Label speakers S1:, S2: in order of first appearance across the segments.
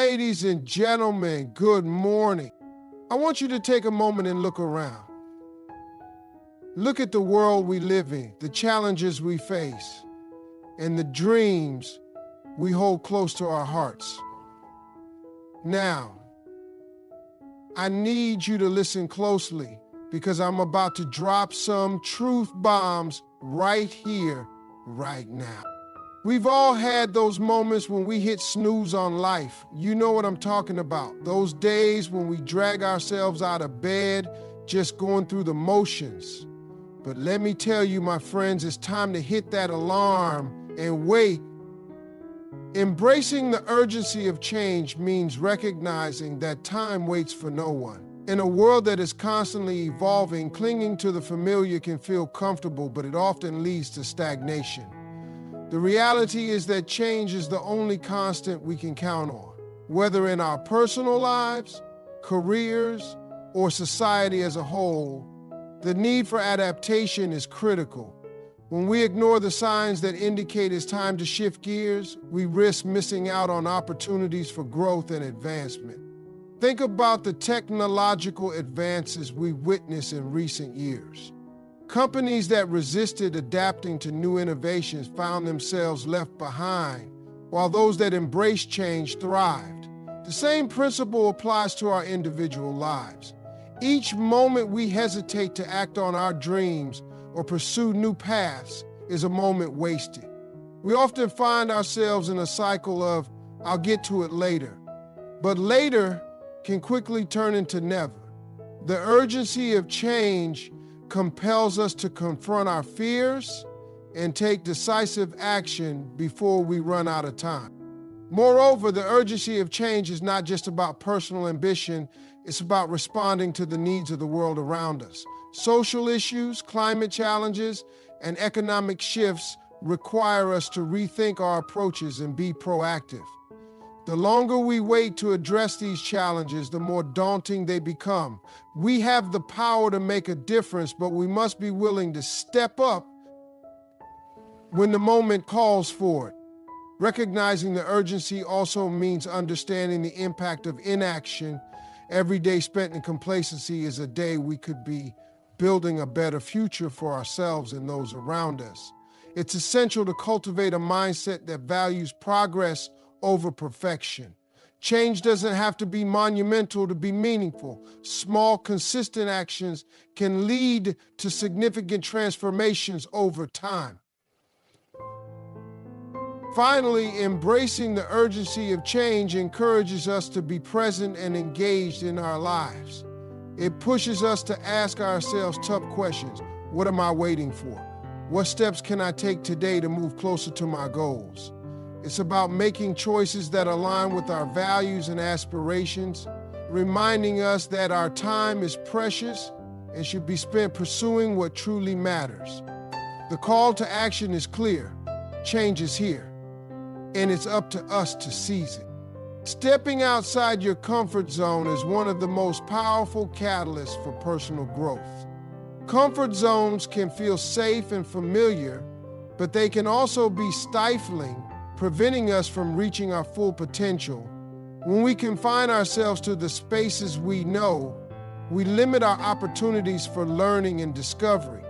S1: Ladies and gentlemen, good morning. I want you to take a moment and look around. Look at the world we live in, the challenges we face, and the dreams we hold close to our hearts. Now, I need you to listen closely because I'm about to drop some truth bombs right here, right now. We've all had those moments when we hit snooze on life. You know what I'm talking about. Those days when we drag ourselves out of bed, just going through the motions. But let me tell you, my friends, it's time to hit that alarm and wait. Embracing the urgency of change means recognizing that time waits for no one. In a world that is constantly evolving, clinging to the familiar can feel comfortable, but it often leads to stagnation. The reality is that change is the only constant we can count on. Whether in our personal lives, careers, or society as a whole, the need for adaptation is critical. When we ignore the signs that indicate it's time to shift gears, we risk missing out on opportunities for growth and advancement. Think about the technological advances we witnessed in recent years. Companies that resisted adapting to new innovations found themselves left behind, while those that embraced change thrived. The same principle applies to our individual lives. Each moment we hesitate to act on our dreams or pursue new paths is a moment wasted. We often find ourselves in a cycle of, I'll get to it later. But later can quickly turn into never. The urgency of change compels us to confront our fears and take decisive action before we run out of time. Moreover, the urgency of change is not just about personal ambition, it's about responding to the needs of the world around us. Social issues, climate challenges, and economic shifts require us to rethink our approaches and be proactive. The longer we wait to address these challenges, the more daunting they become. We have the power to make a difference, but we must be willing to step up when the moment calls for it. Recognizing the urgency also means understanding the impact of inaction. Every day spent in complacency is a day we could be building a better future for ourselves and those around us. It's essential to cultivate a mindset that values progress over perfection. Change doesn't have to be monumental to be meaningful. Small, consistent actions can lead to significant transformations over time. Finally, embracing the urgency of change encourages us to be present and engaged in our lives. It pushes us to ask ourselves tough questions. What am I waiting for? What steps can I take today to move closer to my goals? It's about making choices that align with our values and aspirations, reminding us that our time is precious and should be spent pursuing what truly matters. The call to action is clear. Change is here, and it's up to us to seize it. Stepping outside your comfort zone is one of the most powerful catalysts for personal growth. Comfort zones can feel safe and familiar, but they can also be stifling, preventing us from reaching our full potential. When we confine ourselves to the spaces we know, we limit our opportunities for learning and discovery.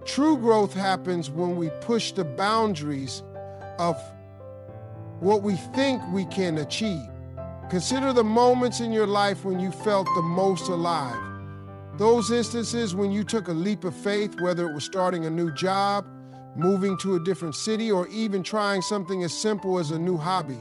S1: True growth happens when we push the boundaries of what we think we can achieve. Consider the moments in your life when you felt the most alive. Those instances when you took a leap of faith, whether it was starting a new job, moving to a different city, or even trying something as simple as a new hobby.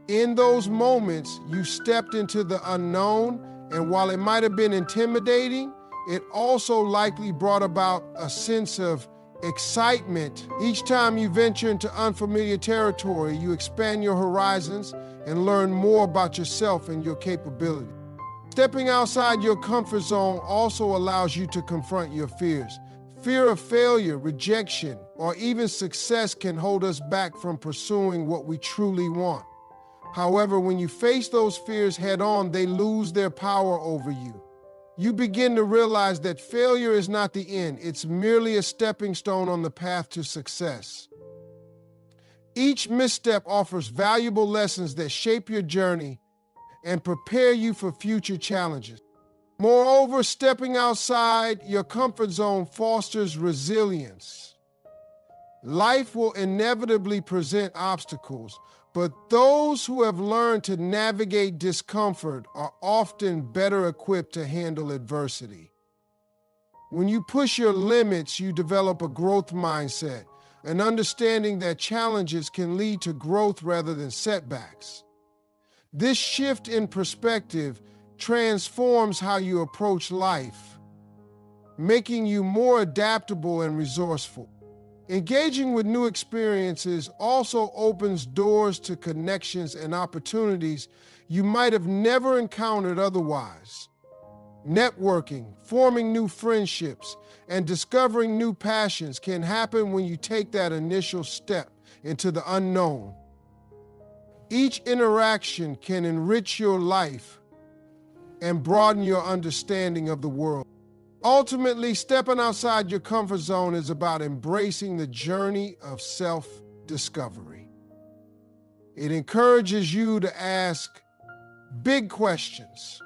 S1: In those moments, you stepped into the unknown, and while it might have been intimidating, it also likely brought about a sense of excitement. Each time you venture into unfamiliar territory, you expand your horizons and learn more about yourself and your capability. Stepping outside your comfort zone also allows you to confront your fears. Fear of failure, rejection, or even success can hold us back from pursuing what we truly want. However, when you face those fears head on, they lose their power over you. You begin to realize that failure is not the end. It's merely a stepping stone on the path to success. Each misstep offers valuable lessons that shape your journey and prepare you for future challenges. Moreover, stepping outside your comfort zone fosters resilience. Life will inevitably present obstacles, but those who have learned to navigate discomfort are often better equipped to handle adversity. When you push your limits, you develop a growth mindset, an understanding that challenges can lead to growth rather than setbacks. This shift in perspective transforms how you approach life, making you more adaptable and resourceful. Engaging with new experiences also opens doors to connections and opportunities you might have never encountered otherwise. Networking, forming new friendships, and discovering new passions can happen when you take that initial step into the unknown. Each interaction can enrich your life and broaden your understanding of the world. Ultimately, stepping outside your comfort zone is about embracing the journey of self-discovery. It encourages you to ask big questions.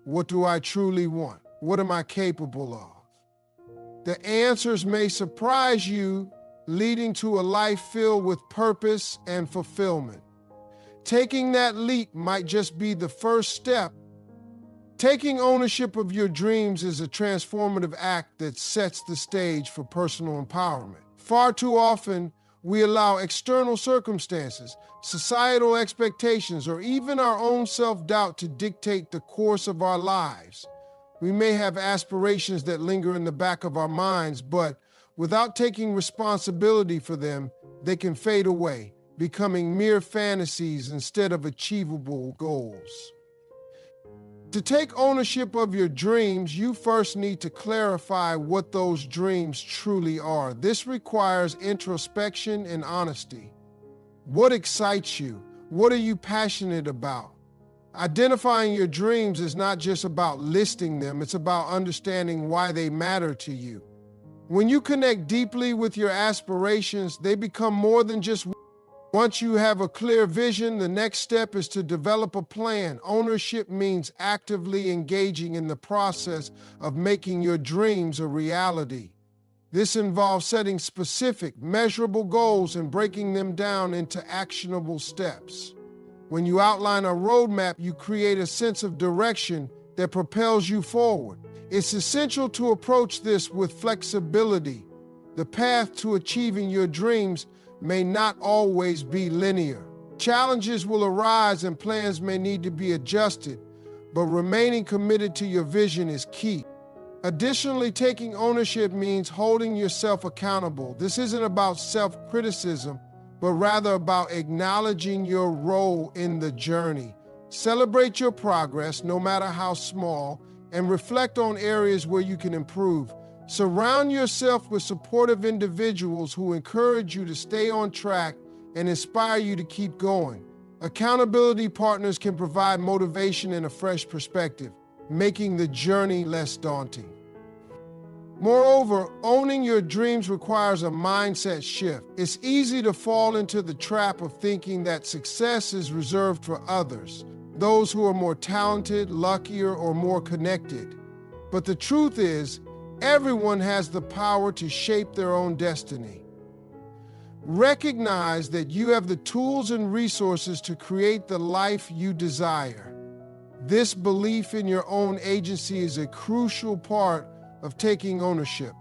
S1: What do I truly want? What am I capable of? The answers may surprise you, leading to a life filled with purpose and fulfillment. Taking that leap might just be the first step. Taking ownership of your dreams is a transformative act that sets the stage for personal empowerment. Far too often, we allow external circumstances, societal expectations, or even our own self-doubt to dictate the course of our lives. We may have aspirations that linger in the back of our minds, but without taking responsibility for them, they can fade away, becoming mere fantasies instead of achievable goals. To take ownership of your dreams, you first need to clarify what those dreams truly are. This requires introspection and honesty. What excites you? What are you passionate about? Identifying your dreams is not just about listing them, it's about understanding why they matter to you. When you connect deeply with your aspirations, they become more than just. Once you have a clear vision, the next step is to develop a plan. Ownership means actively engaging in the process of making your dreams a reality. This involves setting specific, measurable goals and breaking them down into actionable steps. When you outline a roadmap, you create a sense of direction that propels you forward. It's essential to approach this with flexibility. The path to achieving your dreams may not always be linear. Challenges will arise and plans may need to be adjusted, but remaining committed to your vision is key. Additionally, taking ownership means holding yourself accountable. This isn't about self-criticism, but rather about acknowledging your role in the journey. Celebrate your progress, no matter how small, and reflect on areas where you can improve. Surround yourself with supportive individuals who encourage you to stay on track and inspire you to keep going. Accountability partners can provide motivation and a fresh perspective, making the journey less daunting. Moreover, owning your dreams requires a mindset shift. It's easy to fall into the trap of thinking that success is reserved for others, those who are more talented, luckier, or more connected. But the truth is, everyone has the power to shape their own destiny. Recognize that you have the tools and resources to create the life you desire. This belief in your own agency is a crucial part of taking ownership.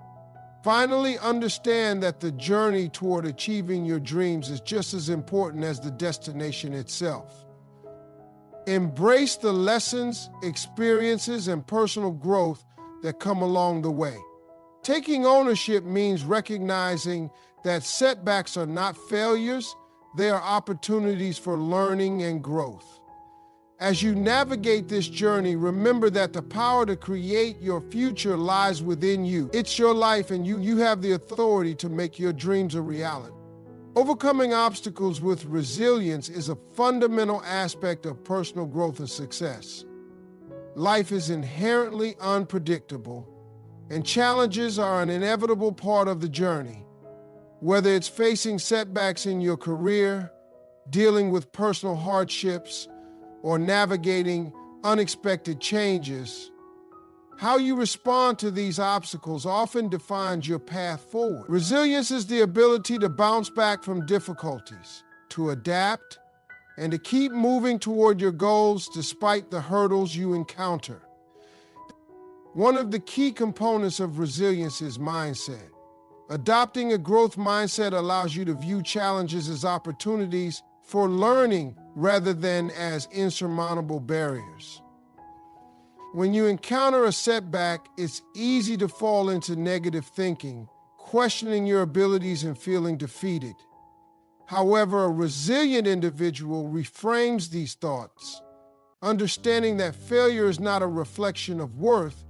S1: Finally, understand that the journey toward achieving your dreams is just as important as the destination itself. Embrace the lessons, experiences, and personal growth that come along the way. Taking ownership means recognizing that setbacks are not failures, they are opportunities for learning and growth. As you navigate this journey, remember that the power to create your future lies within you. It's your life, and you have the authority to make your dreams a reality. Overcoming obstacles with resilience is a fundamental aspect of personal growth and success. Life is inherently unpredictable, and challenges are an inevitable part of the journey. Whether it's facing setbacks in your career, dealing with personal hardships, or navigating unexpected changes, how you respond to these obstacles often defines your path forward. Resilience is the ability to bounce back from difficulties, to adapt, and to keep moving toward your goals despite the hurdles you encounter. One of the key components of resilience is mindset. Adopting a growth mindset allows you to view challenges as opportunities for learning rather than as insurmountable barriers. When you encounter a setback, it's easy to fall into negative thinking, questioning your abilities and feeling defeated. However, a resilient individual reframes these thoughts, understanding that failure is not a reflection of worth,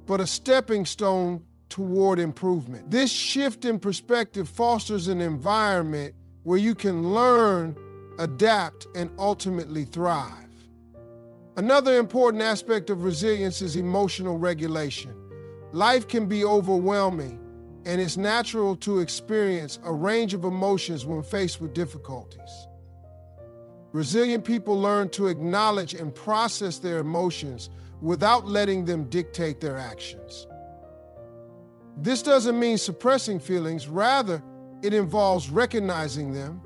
S1: but a stepping stone toward improvement. This shift in perspective fosters an environment where you can learn, adapt, and ultimately thrive. Another important aspect of resilience is emotional regulation. Life can be overwhelming, and it's natural to experience a range of emotions when faced with difficulties. Resilient people learn to acknowledge and process their emotions without letting them dictate their actions. This doesn't mean suppressing feelings, rather, it involves recognizing them,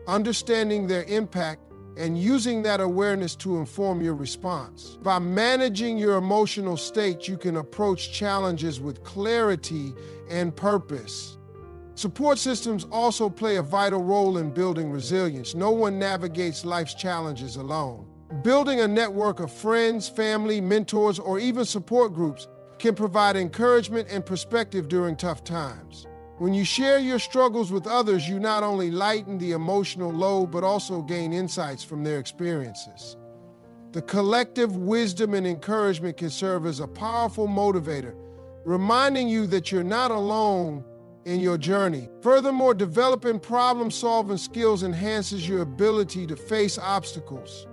S1: understanding their impact, and using that awareness to inform your response. By managing your emotional state, you can approach challenges with clarity and purpose. Support systems also play a vital role in building resilience. No one navigates life's challenges alone. Building a network of friends, family, mentors, or even support groups can provide encouragement and perspective during tough times. When you share your struggles with others, you not only lighten the emotional load, but also gain insights from their experiences. The collective wisdom and encouragement can serve as a powerful motivator, reminding you that you're not alone in your journey. Furthermore, developing problem-solving skills enhances your ability to face obstacles.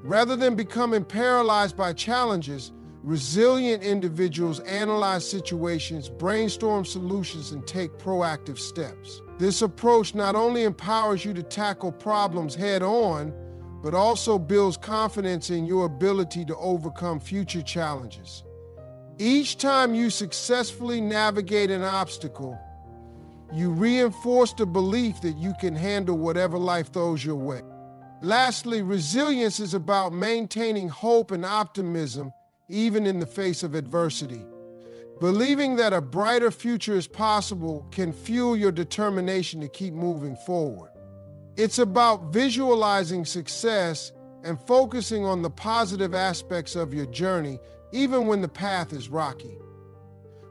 S1: Rather than becoming paralyzed by challenges, resilient individuals analyze situations, brainstorm solutions, and take proactive steps. This approach not only empowers you to tackle problems head-on, but also builds confidence in your ability to overcome future challenges. Each time you successfully navigate an obstacle, you reinforce the belief that you can handle whatever life throws your way. Lastly, resilience is about maintaining hope and optimism even in the face of adversity. Believing that a brighter future is possible can fuel your determination to keep moving forward. It's about visualizing success and focusing on the positive aspects of your journey, even when the path is rocky.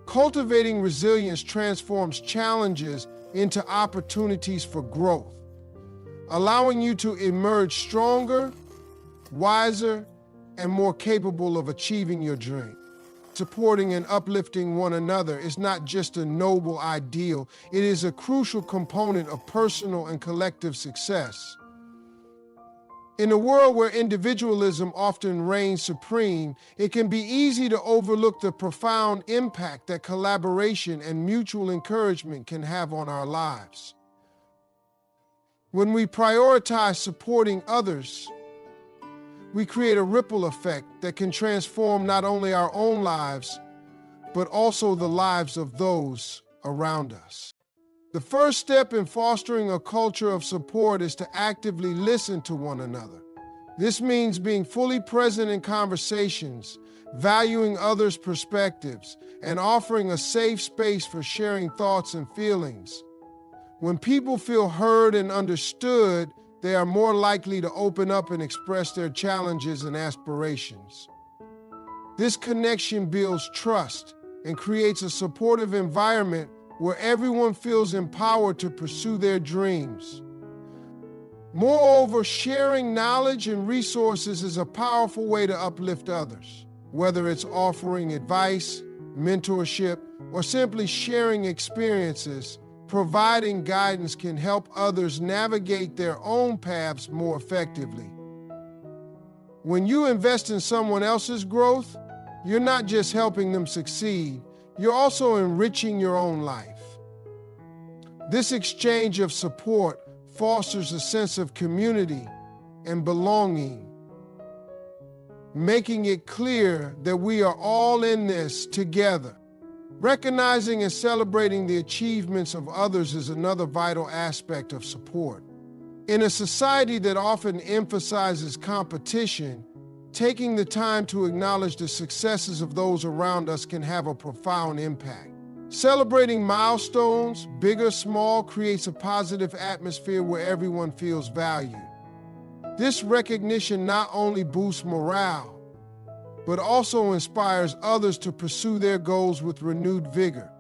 S1: Cultivating resilience transforms challenges into opportunities for growth, allowing you to emerge stronger, wiser, and more capable of achieving your dream. Supporting and uplifting one another is not just a noble ideal, it is a crucial component of personal and collective success. In a world where individualism often reigns supreme, it can be easy to overlook the profound impact that collaboration and mutual encouragement can have on our lives. When we prioritize supporting others, we create a ripple effect that can transform not only our own lives, but also the lives of those around us. The first step in fostering a culture of support is to actively listen to one another. This means being fully present in conversations, valuing others' perspectives, and offering a safe space for sharing thoughts and feelings. When people feel heard and understood, they are more likely to open up and express their challenges and aspirations. This connection builds trust and creates a supportive environment where everyone feels empowered to pursue their dreams. Moreover, sharing knowledge and resources is a powerful way to uplift others. Whether it's offering advice, mentorship, or simply sharing experiences, providing guidance can help others navigate their own paths more effectively. When you invest in someone else's growth, you're not just helping them succeed, you're also enriching your own life. This exchange of support fosters a sense of community and belonging, making it clear that we are all in this together. Recognizing and celebrating the achievements of others is another vital aspect of support. In a society that often emphasizes competition, taking the time to acknowledge the successes of those around us can have a profound impact. Celebrating milestones, big or small, creates a positive atmosphere where everyone feels valued. This recognition not only boosts morale, but also inspires others to pursue their goals with renewed vigor,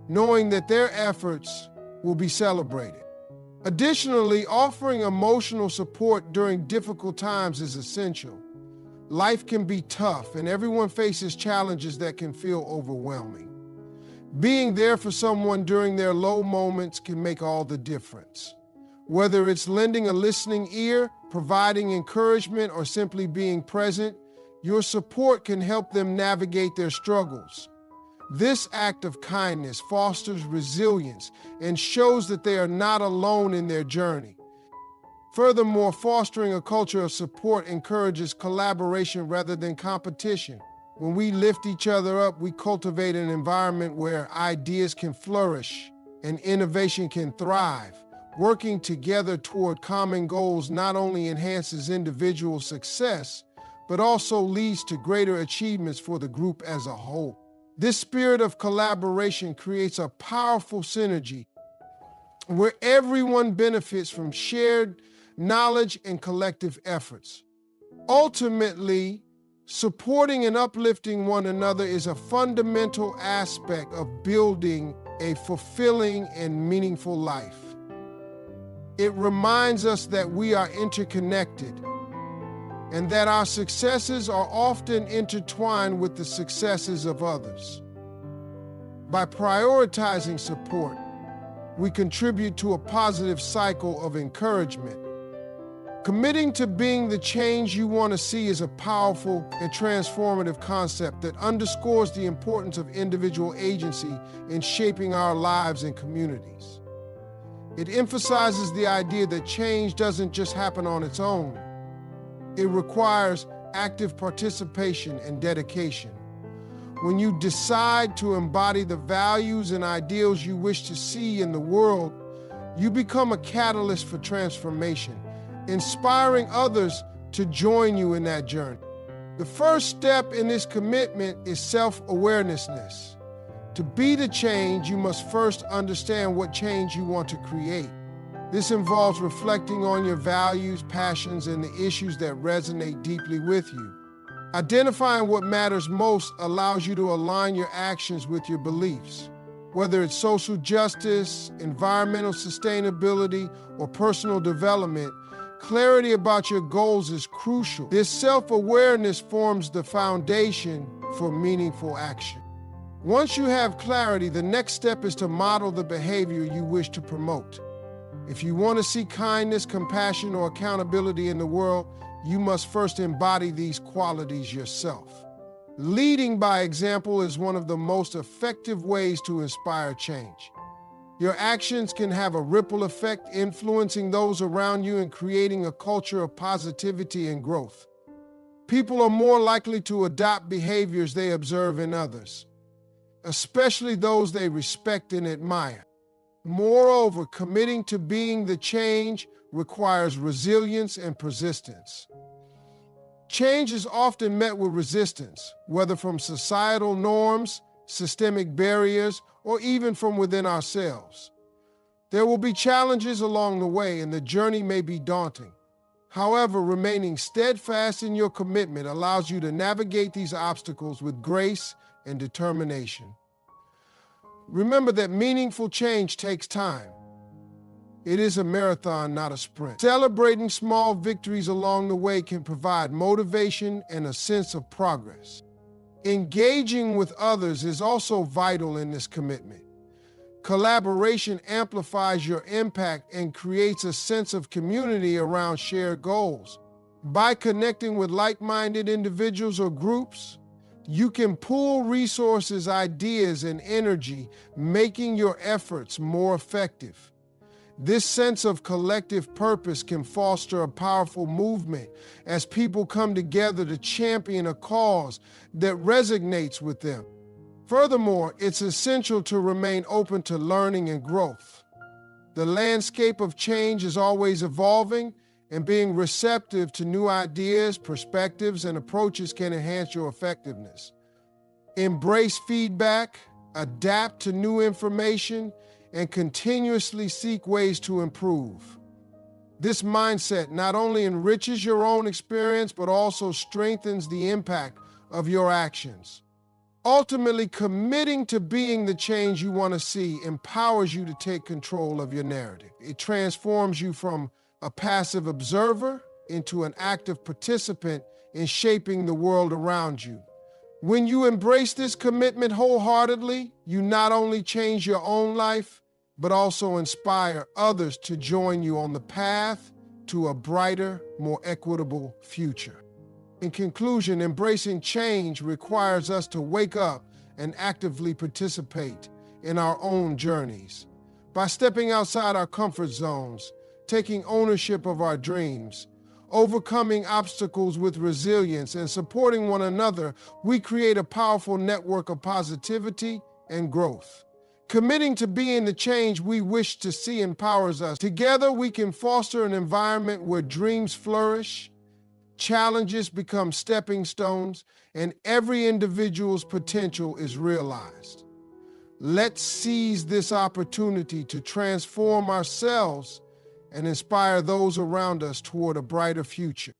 S1: knowing that their efforts will be celebrated. Additionally, offering emotional support during difficult times is essential. Life can be tough, and everyone faces challenges that can feel overwhelming. Being there for someone during their low moments can make all the difference. Whether it's lending a listening ear, providing encouragement, or simply being present, your support can help them navigate their struggles. This act of kindness fosters resilience and shows that they are not alone in their journey. Furthermore, fostering a culture of support encourages collaboration rather than competition. When we lift each other up, we cultivate an environment where ideas can flourish and innovation can thrive. Working together toward common goals not only enhances individual success, but also leads to greater achievements for the group as a whole. This spirit of collaboration creates a powerful synergy where everyone benefits from shared knowledge and collective efforts. Ultimately, supporting and uplifting one another is a fundamental aspect of building a fulfilling and meaningful life. It reminds us that we are interconnected and that our successes are often intertwined with the successes of others. By prioritizing support, we contribute to a positive cycle of encouragement. Committing to being the change you want to see is a powerful and transformative concept that underscores the importance of individual agency in shaping our lives and communities. It emphasizes the idea that change doesn't just happen on its own. It requires active participation and dedication. When you decide to embody the values and ideals you wish to see in the world, you become a catalyst for transformation, inspiring others to join you in that journey. The first step in this commitment is self-awareness. To be the change, you must first understand what change you want to create. This involves reflecting on your values, passions, and the issues that resonate deeply with you. Identifying what matters most allows you to align your actions with your beliefs. Whether it's social justice, environmental sustainability, or personal development, clarity about your goals is crucial. This self-awareness forms the foundation for meaningful action. Once you have clarity, the next step is to model the behavior you wish to promote. If you want to see kindness, compassion, or accountability in the world, you must first embody these qualities yourself. Leading by example is one of the most effective ways to inspire change. Your actions can have a ripple effect, influencing those around you and creating a culture of positivity and growth. People are more likely to adopt behaviors they observe in others, especially those they respect and admire. Moreover, committing to being the change requires resilience and persistence. Change is often met with resistance, whether from societal norms, systemic barriers, or even from within ourselves. There will be challenges along the way, and the journey may be daunting. However, remaining steadfast in your commitment allows you to navigate these obstacles with grace and determination. Remember that meaningful change takes time. It is a marathon, not a sprint. Celebrating small victories along the way can provide motivation and a sense of progress. Engaging with others is also vital in this commitment. Collaboration amplifies your impact and creates a sense of community around shared goals. By connecting with like-minded individuals or groups, You can pool resources, ideas, and energy, making your efforts more effective. This sense of collective purpose can foster a powerful movement as people come together to champion a cause that resonates with them. Furthermore, it's essential to remain open to learning and growth. The landscape of change is always evolving, and being receptive to new ideas, perspectives, and approaches can enhance your effectiveness. Embrace feedback, adapt to new information, and continuously seek ways to improve. This mindset not only enriches your own experience, but also strengthens the impact of your actions. Ultimately, committing to being the change you want to see empowers you to take control of your narrative. It transforms you from a passive observer into an active participant in shaping the world around you. When you embrace this commitment wholeheartedly, you not only change your own life, but also inspire others to join you on the path to a brighter, more equitable future. In conclusion, embracing change requires us to wake up and actively participate in our own journeys. By stepping outside our comfort zones, taking ownership of our dreams, overcoming obstacles with resilience, and supporting one another, we create a powerful network of positivity and growth. Committing to being the change we wish to see empowers us. Together, we can foster an environment where dreams flourish, challenges become stepping stones, and every individual's potential is realized. Let's seize this opportunity to transform ourselves and inspire those around us toward a brighter future.